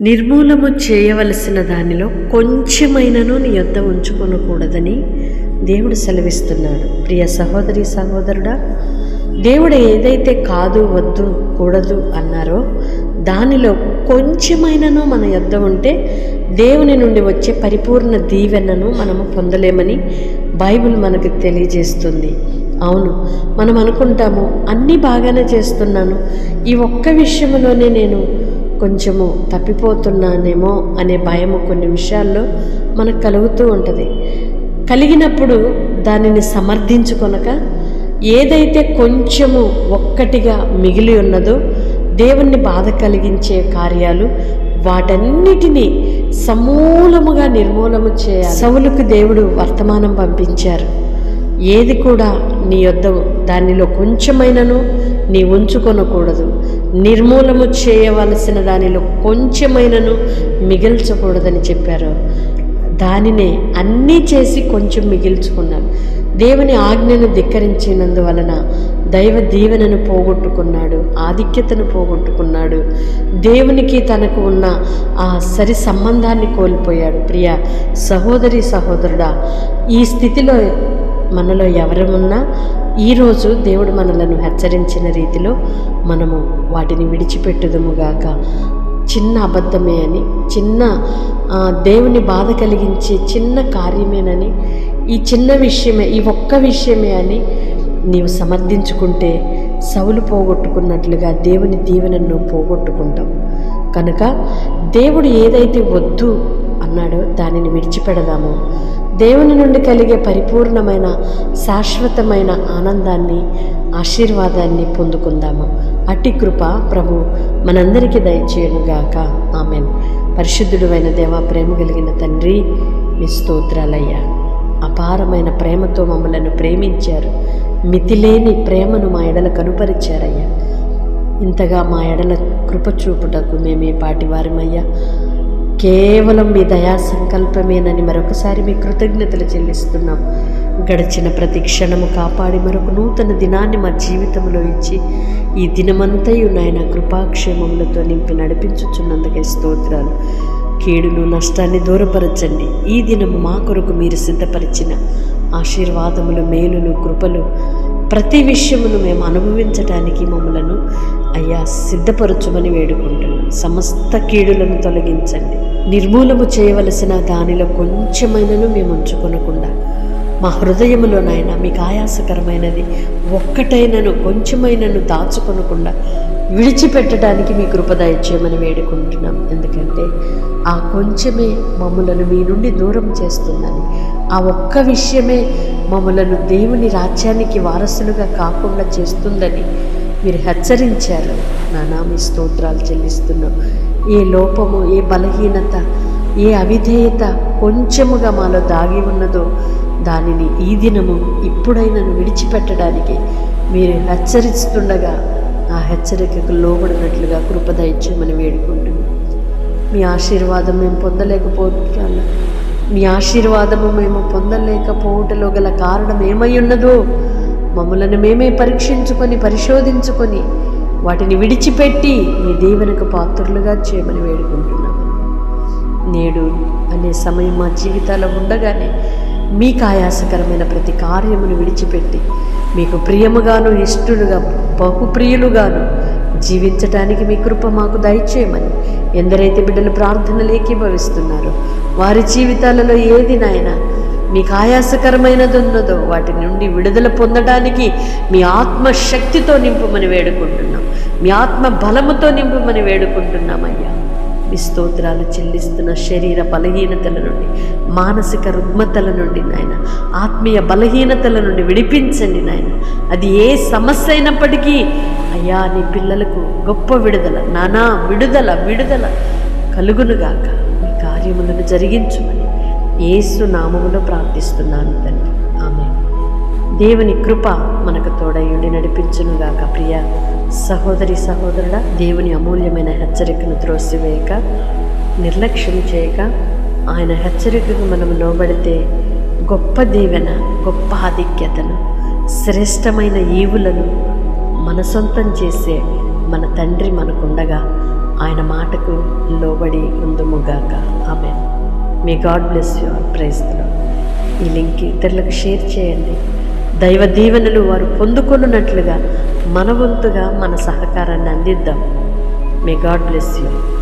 నిర్మూలము చేయవలసిన దానిలో కొంచెమైనను నీ యొద్ద ఉంచుకొనకూడదని దేవుడు సెలవిస్తున్నాడు. ప్రియ సహోదరి సహోదరుడా, దేవుడు ఏదైతే కాదు, వద్దు, కూడదు అన్నారో దానిలో కొంచెమైనను మన యొద్ద ఉంటే దేవుని నుండి వచ్చే పరిపూర్ణ దీవెనను మనము పొందలేమని బైబిల్ మనకు తెలియజేస్తుంది. అవును, మనం అనుకుంటాము అన్నీ బాగానే చేస్తున్నాను, ఈ ఒక్క విషయంలోనే నేను కొంచెము తప్పిపోతున్నానేమో అనే భయము కొన్ని విషయాల్లో మనకు కలుగుతూ ఉంటుంది. కలిగినప్పుడు దానిని సమర్థించుకొనక ఏదైతే కొంచెము ఒక్కటిగా మిగిలి ఉన్నదో దేవుణ్ణి బాధ కలిగించే కార్యాలు వాటన్నిటినీ సమూలముగా నిర్మూలము చేయాలి. సౌలుకు దేవుడు వర్తమానం పంపించారు, ఏది కూడా నీ యొద్ద దానిలో కొంచెమైనను నీ ఉంచుకొనకూడదు, నిర్మూలము చేయవలసిన దానిలో కొంచెమైనను మిగిల్చకూడదని చెప్పారు. దానినే అన్నీ చేసి కొంచెం మిగిల్చుకున్నాడు. దేవుని ఆజ్ఞను ధిక్కరించినందువలన దైవ దీవెనను పోగొట్టుకున్నాడు, ఆధిక్యతను పోగొట్టుకున్నాడు, దేవునికి తనకు ఉన్న ఆ సరి సంబంధాన్ని కోల్పోయాడు. ప్రియ సహోదరి సహోదరుడా, ఈ స్థితిలో మనలో ఎవరమున్నా ఈరోజు దేవుడు మనలను హెచ్చరించిన రీతిలో మనము వాటిని విడిచిపెట్టుదుముగాక. చిన్న అబద్ధమే అని, చిన్న దేవుని బాధ కలిగించే చిన్న కార్యమేనని, ఈ చిన్న విషయమే, ఈ ఒక్క విషయమే అని నీవు సమర్థించుకుంటే సౌలు పోగొట్టుకున్నట్లుగా దేవుని దీవెనను పోగొట్టుకుంటాం. కనుక దేవుడు ఏదైతే వద్దు అన్నాడో దానిని విడిచిపెడదాము. దేవుని నుండి కలిగే పరిపూర్ణమైన శాశ్వతమైన ఆనందాన్ని, ఆశీర్వాదాన్ని పొందుకుందాము. అట్టి కృప ప్రభు మనందరికీ దయచేయునుగాక. ఆమెన్. పరిశుద్ధుడు అయిన దేవా, ప్రేమ కలిగిన తండ్రి, నీ స్తోత్రాలయ్యా. అపారమైన ప్రేమతో మమ్మలను ప్రేమించారు, మితిలేని ప్రేమను మా ఎడల కనుపరిచారయ్యా. ఇంతగా మా ఎడల కృప చూపుటకు మేమే పాటివారమయ్యా. కేవలం మీ దయా సంకల్పమేనని మరొకసారి మీ కృతజ్ఞతలు చెల్లిస్తున్నాం. గడిచిన ప్రతి క్షణము కాపాడి మరొక నూతన దినాన్ని మా జీవితంలో ఇచ్చి ఈ దినమంతయు నాయన కృపాక్షేమములతో నింపి నడిపించుచున్నందుకే స్తోత్రాలు. కీడును నష్టాన్ని దూరపరచండి. ఈ దినము మా కొరకు మీరు సిద్ధపరిచిన ఆశీర్వాదములు, మేలులు, కృపలు ప్రతి విషయమును మేము అనుభవించటానికి మమ్మలను అయ్యా సిద్ధపరచుమని వేడుకుంటున్నాం. సమస్త కీడులను తొలగించండి. నిర్మూలము చేయవలసిన దానిలో కొంచెమైనను మేము ఉంచుకొనకుండా మా హృదయములో నాయన మీకు ఆయాసకరమైనది ఒక్కటైనను కొంచెమైనను దాచుకొనకుండా విడిచిపెట్టడానికి మీ కృప దయచేయమని వేడుకుంటున్నాం. ఎందుకంటే ఆ కొంచెమే మమ్మలను మీ నుండి దూరం చేస్తుందని, ఆ ఒక్క విషయమే మమ్మలను దేవుని రాజ్యానికి వారసులుగా కాకుండా చేస్తుందని మీరు హెచ్చరించారు. నానా మీ స్తోత్రాలు చెల్లిస్తున్నాం. ఏ లోపము, ఏ బలహీనత, ఏ అవిధేయత కొంచెముగా మాలో దాగి ఉన్నదో దానిని ఈ దినము ఇప్పుడైనను విడిచిపెట్టడానికి మీరు హెచ్చరిస్తుండగా ఆ హెచ్చరికకు లోబడినట్లుగా కృప దయచేయమని వేడుకుంటున్నాం. మీ ఆశీర్వాదం మేము పొందలేకపోతున్నాము. మీ ఆశీర్వాదము మేము పొందలేకపోవటంలో గల కారణం ఏమై ఉన్నదో మమ్మలను మేమే పరీక్షించుకొని, పరిశోధించుకొని వాటిని విడిచిపెట్టి మీ దీవెనకు పాత్రులుగా చేయమని వేడుకుంటున్నాం. నేడు అనే సమయం మా జీవితాల్లో ఉండగానే మీకు ఆయాసకరమైన ప్రతి కార్యమును విడిచిపెట్టి మీకు ప్రియముగాను, ఇష్టలుగా, బహుప్రియులుగాను జీవించటానికి మీ కృప మాకు దయచేయమని ఎందరైతే బిడ్డలు ప్రార్థనలు ఏకీభవిస్తున్నారో వారి జీవితాలలో ఏది నాయన మీకు ఆయాసకరమైనది ఉన్నదో వాటి నుండి విడుదల పొందడానికి మీ ఆత్మశక్తితో నింపమని వేడుకుంటున్నాం. మీ ఆత్మ బలముతో నింపమని వేడుకుంటున్నామయ్యా. మీ స్తోత్రాలు చెల్లిస్తున్న శరీర బలహీనతల నుండి, మానసిక రుగ్మతల నుండి నాయన, ఆత్మీయ బలహీనతల నుండి విడిపించండి నాయన. అది ఏ సమస్య అయినప్పటికీ అయ్యా నీ పిల్లలకు గొప్ప విడుదల, నానా విడుదల కలుగునుగాక. మీ కార్యములను జరిగించుమని యేసు నామములో ప్రార్థిస్తున్నాను తండ్రి. ఆమేన్. దేవుని కృప మనకు తోడయుండి నడిపించునుగాక. ప్రియ సహోదరి సహోదరుడా, దేవుని అమూల్యమైన హెచ్చరికను త్రోసివేయక, నిర్లక్ష్యం చేయక, ఆయన హెచ్చరికకు మనం లోబడితే గొప్ప దీవెన, గొప్ప ఆధిక్యతను, శ్రేష్టమైన ఈవులను మన సొంతం చేసే మన తండ్రి మనకుండగా ఆయన మాటకు లోబడి ఉందుముగాక. ఆమేన్. May God bless you all. Praise the Lord. ఈ లింక్ ఇతరులకు షేర్ చేయండి. దైవ దీవెనలు వారు పొందుకొనున్నట్లుగా మన వంతుగా మన సహకారాన్ని అందిద్దాం. May God bless you.